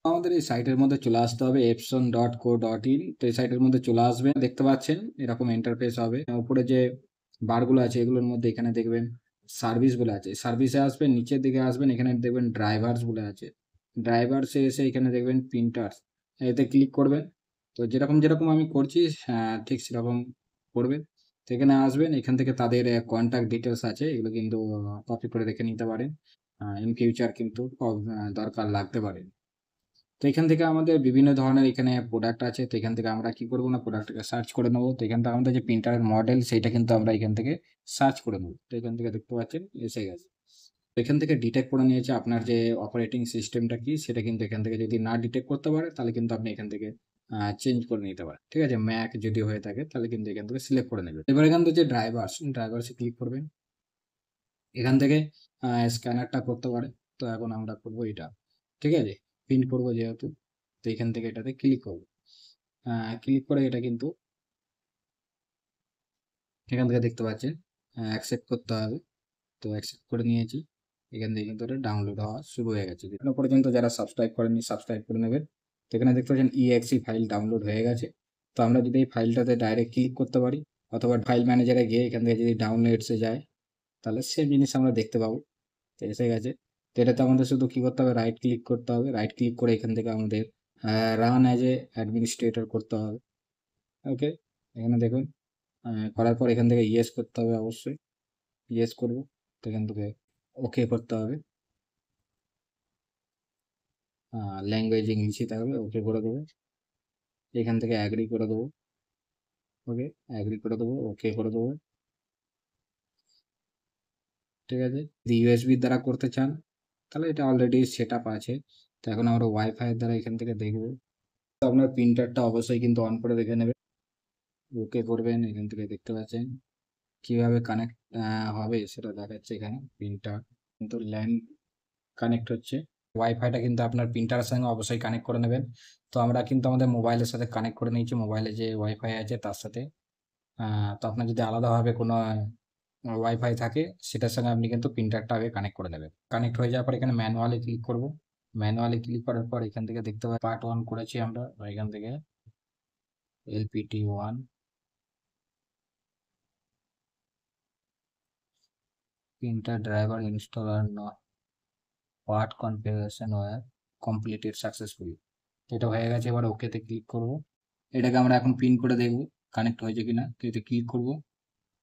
আমাদের এই সাইটের মধ্যে চলে আসতে হবে epson.co.in। তো এই সাইটের মধ্যে চলে আসবেন, দেখতে পাচ্ছেন এরকম ইন্টারফেস হবে। উপরে যে বারগুলো আছে এগুলোর মধ্যে এখানে দেখবেন সার্ভিস বলে আছে, সার্ভিসে আসবেন, নিচের দিকে আসবেন, এখানে দেখবেন ড্রাইভার্স বলে আছে। ড্রাইভার্সে এসে এখানে দেখবেন প্রিন্টার্স, এতে ক্লিক করবেন। তো যেরকম যেরকম আমি করছি ঠিক সেরকম করবেন। তো এখানে আসবেন, এখান থেকে তাদের কন্ট্যাক্ট ডিটেলস আছে, এগুলো কিন্তু কপি করে রেখে নিতে পারেন। ইন ফিউচার কিন্তু দরকার লাগতে পারে। তো এখান থেকে আমাদের বিভিন্ন ধরনের এখানে প্রোডাক্ট আছে। তো এখান থেকে আমরা কি করবো না, প্রোডাক্টটাকে সার্চ করে নেবো। তো এখান থেকে আমাদের যে প্রিন্টারের মডেল সেটা কিন্তু আমরা এখান থেকে সার্চ করে নেবো। তো এখান থেকে দেখতে পাচ্ছেন এসে গেছে। তো এখান থেকে ডিটেক্ট করে নিয়েছে আপনার যে অপারেটিং সিস্টেমটা কি, সেটা কিন্তু এখান থেকে যদি না ডিটেক্ট করতে পারে তাহলে কিন্তু আপনি এখান থেকে চেঞ্জ করে নিতে পারেন। ঠিক আছে, ম্যাক যদি হয়ে থাকে তাহলে কিন্তু এখান থেকে সিলেক্ট করে নেবেন। এবার এখান থেকে যে ড্রাইভার্সে ক্লিক করবেন, এখান থেকে স্ক্যানারটা করতে পারে। তো এখন আমরা করবো এটা, ঠিক আছে, প্রিন্ট করবো যেহেতু। তো এখান থেকে এটাতে ক্লিক করবো, ক্লিক করে এটা কিন্তু এখান থেকে দেখতে পাচ্ছেন অ্যাকসেপ্ট করতে হবে। তো অ্যাকসেপ্ট করে নিয়েছি, এখান থেকে কিন্তু এটা ডাউনলোড হওয়া শুরু হয়ে গেছে। এখনো পর্যন্ত যারা সাবস্ক্রাইব করেননি সাবস্ক্রাইব করে নেবেন। তো এখানে দেখতে পাচ্ছেন ইএক্সি ফাইল ডাউনলোড হয়ে গেছে। তো আমরা যদি এই ফাইলটাতে ডাইরেক্ট ক্লিক করতে পারি, অথবা ফাইল ম্যানেজারে গিয়ে এখান থেকে যদি ডাউনলোডসে যায়, তাহলে সেম জিনিস আমরা দেখতে পাবো। তো এসে গেছে। তো এটাতে আমাদের শুধু কি করতে হবে, রাইট ক্লিক করতে হবে। রাইট ক্লিক করে এখান থেকে আমাদের রান অ্যাজ এ অ্যাডমিনিস্ট্রেটর করতে হবে। ওকে, এখানে দেখুন করার পর এখান থেকে ইয়েস করতে হবে, অবশ্যই ইয়েস করবো। তো এখান থেকে ওকে করতে হবে, ল্যাঙ্গুয়েজ ইংলিশই থাকবে, ওকে করে দেবো। এখান থেকে অ্যাগ্রি করে দেবো, ওকে অ্যাগ্রি করে দেবো, ওকে করে দেবো। ঠিক আছে, যদি ইউএসবির দ্বারা করতে চান তাহলে এটা অলরেডি সেট আপ আছে। তো এখন আমরা ওয়াইফাইয়ের দ্বারা এখান থেকে দেখবো। তো আপনার প্রিন্টারটা অবশ্যই কিন্তু অন করে রেখে নেবেন, ওকে করবেন। এখান থেকে দেখতে পাচ্ছেন কিভাবে কানেক্ট হবে সেটা দেখাচ্ছে। এখানে প্রিন্টার কিন্তু ল্যান কানেক্ট হচ্ছে। ওয়াইফাইটা কিন্তু আপনার প্রিন্টারের সঙ্গে অবশ্যই কানেক্ট করে নেবেন। তো আমরা কিন্তু আমাদের মোবাইলের সাথে কানেক্ট করে নিয়েছি, মোবাইলে যে ওয়াইফাই আছে তার সাথে। তো আপনার যদি আলাদাভাবে কোনো ওয়াইফাই থাকে সেটার সঙ্গে আপনি কিন্তু প্রিন্টারটা আগে কানেক্ট করে নেবেন। কানেক্ট হয়ে যাওয়ার পর এখানে ম্যানুয়ালি ক্লিক করব। ম্যানুয়ালি ক্লিক করার পর এখান থেকে দেখতে পাই পার্ট 1 করেছি আমরা, এখান থেকে LPT1 printer driver installer part configuration were completed successfully. এটা হয়ে গেছে, এবার ওকেতে ক্লিক করব। এটাকে আমরা এখন প্রিন্ট করে দেখব কানেক্ট হয়েছে কিনা। তো এতে ক্লিক করব,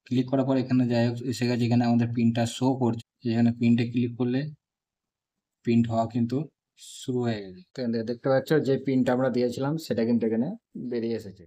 ক্লিক করার পর এখানে যাই হোক এসে গেছে, এখানে আমাদের প্রিন্টটা শো করছে। এখানে প্রিন্টে ক্লিক করলে প্রিন্ট হওয়া কিন্তু শুরু হয়ে গেছে। তো দেখতে পাচ্ছ যে প্রিন্ট আমরা দিয়েছিলাম সেটা কিন্তু এখানে বেরিয়ে এসেছে।